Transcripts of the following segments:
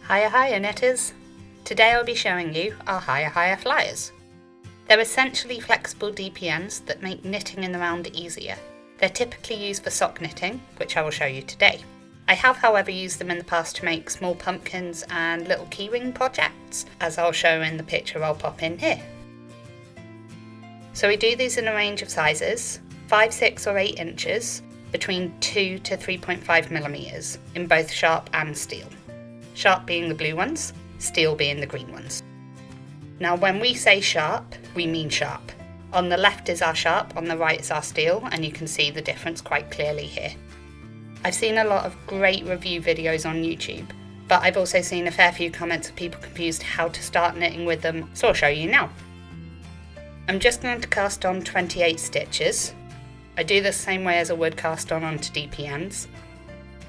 HiyaHiya knitters! Today I'll be showing you our HiyaHiya Flyers. They're essentially flexible DPNs that make knitting in the round easier. They're typically used for sock knitting, which I will show you today. I have however used them in the past to make small pumpkins and little keyring projects, as I'll show in the picture I'll pop in here. So we do these in a range of sizes, 5, 6 or 8 inches, between 2 to 3.5 millimeters, in both sharp and steel. Sharp being the blue ones, steel being the green ones. Now when we say sharp, we mean sharp. On the left is our sharp, on the right is our steel, and you can see the difference quite clearly here. I've seen a lot of great review videos on YouTube, but I've also seen a fair few comments of people confused how to start knitting with them, so I'll show you now. I'm just going to cast on 28 stitches. I do the same way as I would cast on onto DPNs.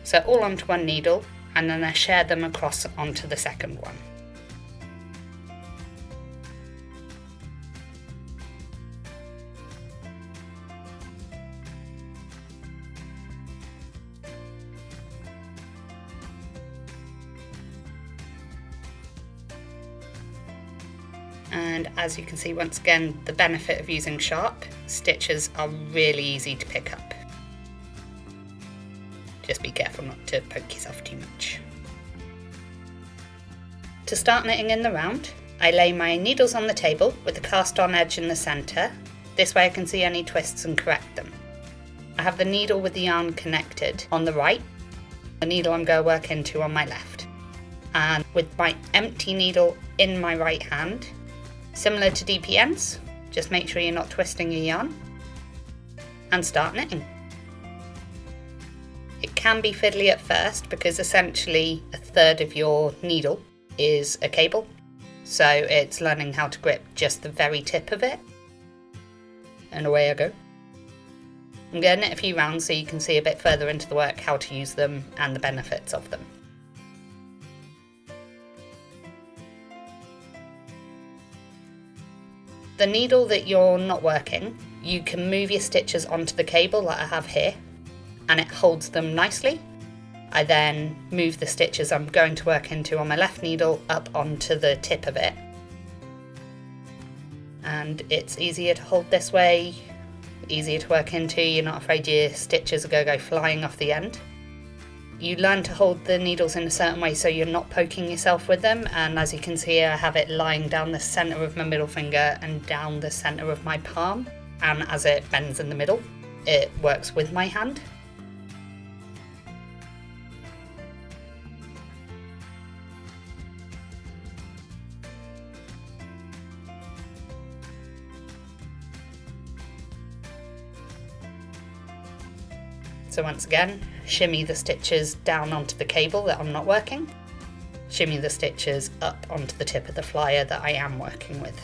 So all onto one needle, and then I share them across onto the second one. And as you can see, once again, the benefit of using sharp stitches are really easy to pick up. Just be careful not to poke yourself too much. To start knitting in the round, I lay my needles on the table with the cast on edge in the centre. This way I can see any twists and correct them. I have the needle with the yarn connected on the right, the needle I'm going to work into on my left. And with my empty needle in my right hand, similar to DPNs, just make sure you're not twisting your yarn, and start knitting. It can be fiddly at first because essentially a third of your needle is a cable, so it's learning how to grip just the very tip of it, and away I go. I'm going to knit a few rounds so you can see a bit further into the work how to use them and the benefits of them. The needle that you're not working, you can move your stitches onto the cable that I have here, and it holds them nicely. I then move the stitches I'm going to work into on my left needle up onto the tip of it. And it's easier to hold this way, easier to work into, you're not afraid your stitches are going to go flying off the end. You learn to hold the needles in a certain way so you're not poking yourself with them, and as you can see I have it lying down the centre of my middle finger and down the centre of my palm, and as it bends in the middle it works with my hand. So once again, shimmy the stitches down onto the cable that I'm not working, shimmy the stitches up onto the tip of the flyer that I am working with.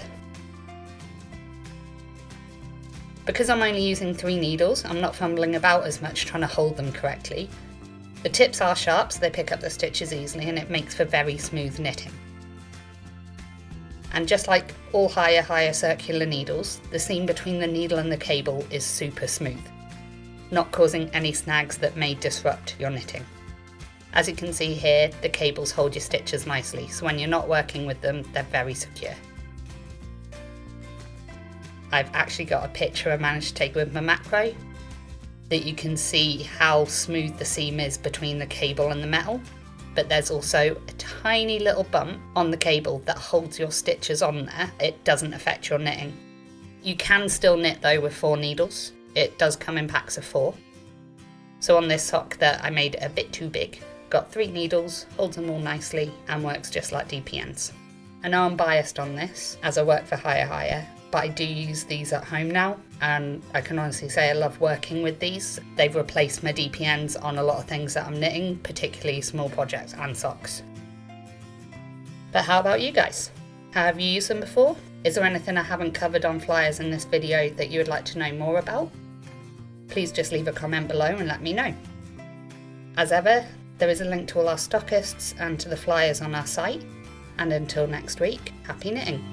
Because I'm only using 3 needles, I'm not fumbling about as much trying to hold them correctly. The tips are sharp so they pick up the stitches easily, and it makes for very smooth knitting. And just like all HiyaHiya circular needles, the seam between the needle and the cable is super smooth, not causing any snags that may disrupt your knitting. As you can see here, the cables hold your stitches nicely, so when you're not working with them, they're very secure. I've actually got a picture I managed to take with my macro that you can see how smooth the seam is between the cable and the metal, but there's also a tiny little bump on the cable that holds your stitches on there. It doesn't affect your knitting. You can still knit though with 4 needles. It does come in packs of 4. So on this sock that I made a bit too big, got 3 needles, holds them all nicely, and works just like DPNs. I know I'm biased on this, as I work for HiyaHiya, but I do use these at home now, and I can honestly say I love working with these. They've replaced my DPNs on a lot of things that I'm knitting, particularly small projects and socks. But how about you guys? Have you used them before? Is there anything I haven't covered on flyers in this video that you would like to know more about? Please just leave a comment below and let me know. As ever, there is a link to all our stockists and to the flyers on our site. And until next week, happy knitting!